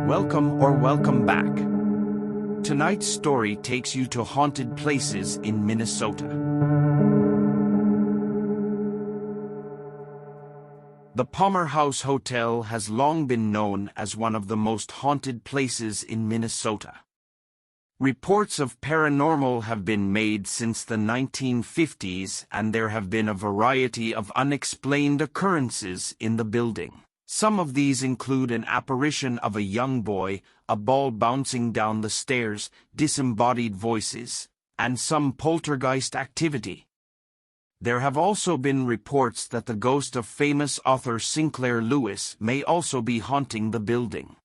Welcome back. Tonight's story takes you to haunted places in Minnesota. The Palmer House Hotel has long been known as one of the most haunted places in Minnesota. Reports of paranormal have been made since the 1950s, and there have been a variety of unexplained occurrences in the building. Some of these include an apparition of a young boy, a ball bouncing down the stairs, disembodied voices, and some poltergeist activity. There have also been reports that the ghost of famous author Sinclair Lewis may also be haunting the building.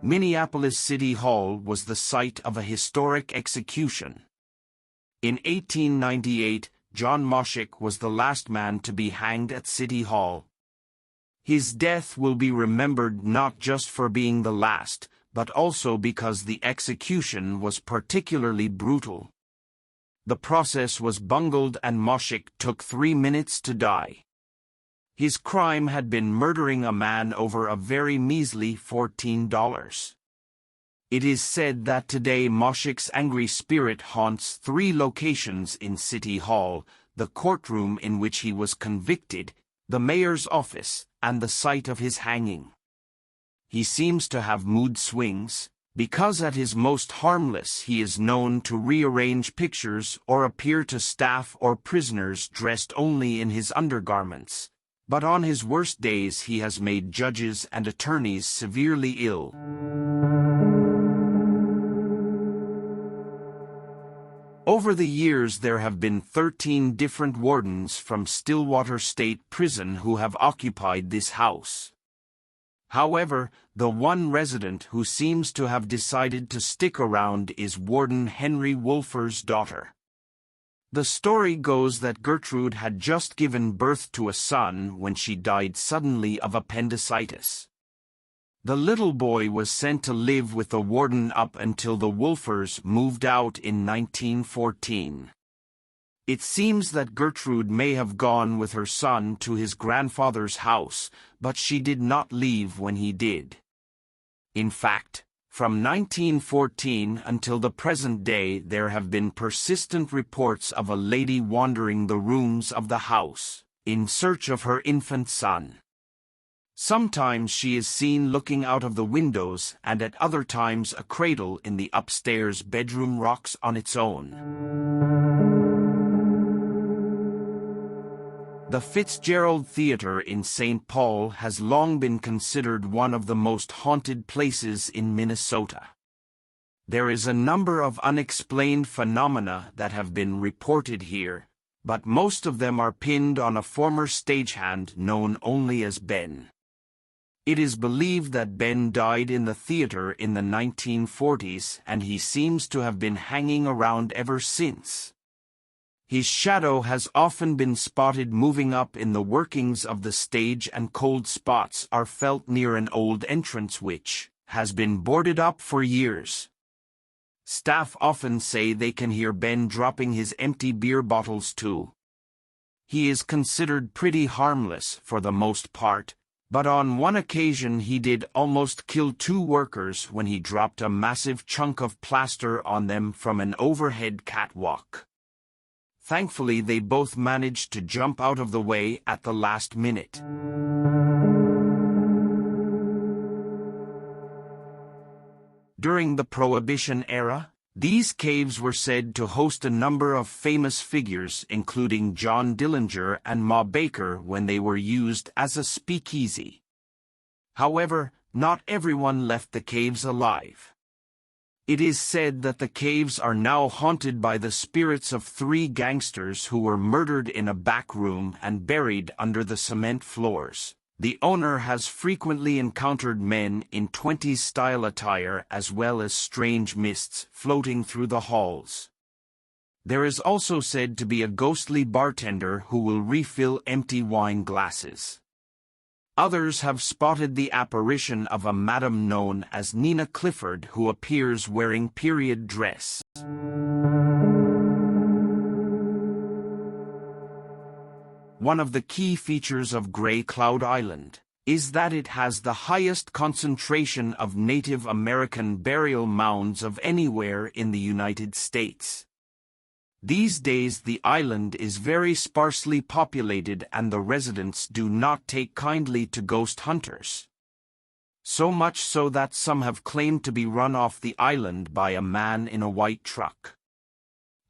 Minneapolis City Hall was the site of a historic execution. In 1898, John Moshik was the last man to be hanged at City Hall. His death will be remembered not just for being the last, but also because the execution was particularly brutal. The process was bungled and Moshik took 3 minutes to die. His crime had been murdering a man over a very measly $14. It is said that today Moshik's angry spirit haunts 3 locations in City Hall: the courtroom in which he was convicted, the mayor's office, and the site of his hanging. He seems to have mood swings, because at his most harmless he is known to rearrange pictures or appear to staff or prisoners dressed only in his undergarments. But on his worst days he has made judges and attorneys severely ill. Over the years there have been 13 different wardens from Stillwater State Prison who have occupied this house. However, the one resident who seems to have decided to stick around is Warden Henry Wolfer's daughter. The story goes that Gertrude had just given birth to a son when she died suddenly of appendicitis. The little boy was sent to live with the warden up until the Wolfers moved out in 1914. It seems that Gertrude may have gone with her son to his grandfather's house, but she did not leave when he did. In fact, from 1914 until the present day there have been persistent reports of a lady wandering the rooms of the house, in search of her infant son. Sometimes she is seen looking out of the windows, and at other times a cradle in the upstairs bedroom rocks on its own. The Fitzgerald Theater in St. Paul has long been considered one of the most haunted places in Minnesota. There is a number of unexplained phenomena that have been reported here, but most of them are pinned on a former stagehand known only as Ben. It is believed that Ben died in the theater in the 1940s, and he seems to have been hanging around ever since. His shadow has often been spotted moving up in the workings of the stage, and cold spots are felt near an old entrance which has been boarded up for years. Staff often say they can hear Ben dropping his empty beer bottles too. He is considered pretty harmless for the most part, but on one occasion he did almost kill 2 workers when he dropped a massive chunk of plaster on them from an overhead catwalk. Thankfully they both managed to jump out of the way at the last minute. During the Prohibition era, these caves were said to host a number of famous figures, including John Dillinger and Ma Baker, when they were used as a speakeasy. However, not everyone left the caves alive. It is said that the caves are now haunted by the spirits of 3 gangsters who were murdered in a back room and buried under the cement floors. The owner has frequently encountered men in 20s-style attire as well as strange mists floating through the halls. There is also said to be a ghostly bartender who will refill empty wine glasses. Others have spotted the apparition of a madam known as Nina Clifford who appears wearing period dress. One of the key features of Grey Cloud Island is that it has the highest concentration of Native American burial mounds of anywhere in the United States. These days the island is very sparsely populated and the residents do not take kindly to ghost hunters. So much so that some have claimed to be run off the island by a man in a white truck.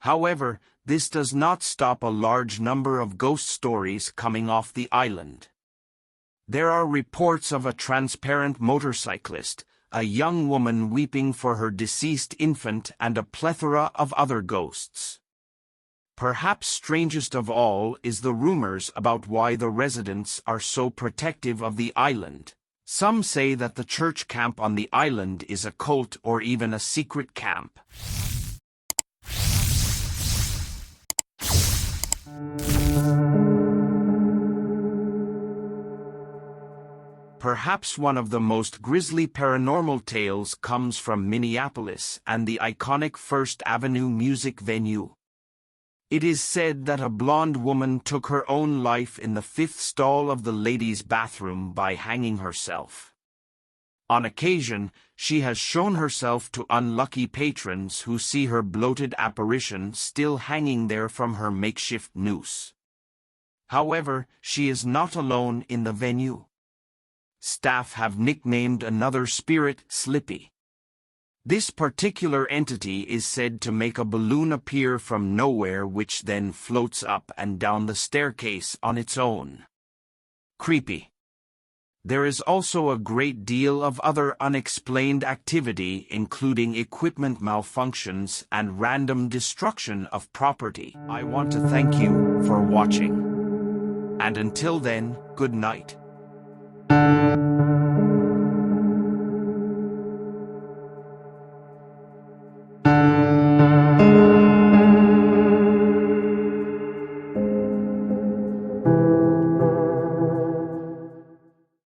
However, this does not stop a large number of ghost stories coming off the island. There are reports of a transparent motorcyclist, a young woman weeping for her deceased infant, and a plethora of other ghosts. Perhaps strangest of all is the rumors about why the residents are so protective of the island. Some say that the church camp on the island is a cult or even a secret camp. Perhaps one of the most grisly paranormal tales comes from Minneapolis and the iconic First Avenue music venue. It is said that a blonde woman took her own life in the fifth stall of the ladies' bathroom by hanging herself. On occasion, she has shown herself to unlucky patrons who see her bloated apparition still hanging there from her makeshift noose. However, she is not alone in the venue. Staff have nicknamed another spirit Slippy. This particular entity is said to make a balloon appear from nowhere which then floats up and down the staircase on its own. Creepy. There is also a great deal of other unexplained activity, including equipment malfunctions and random destruction of property. I want to thank you for watching. And until then, good night.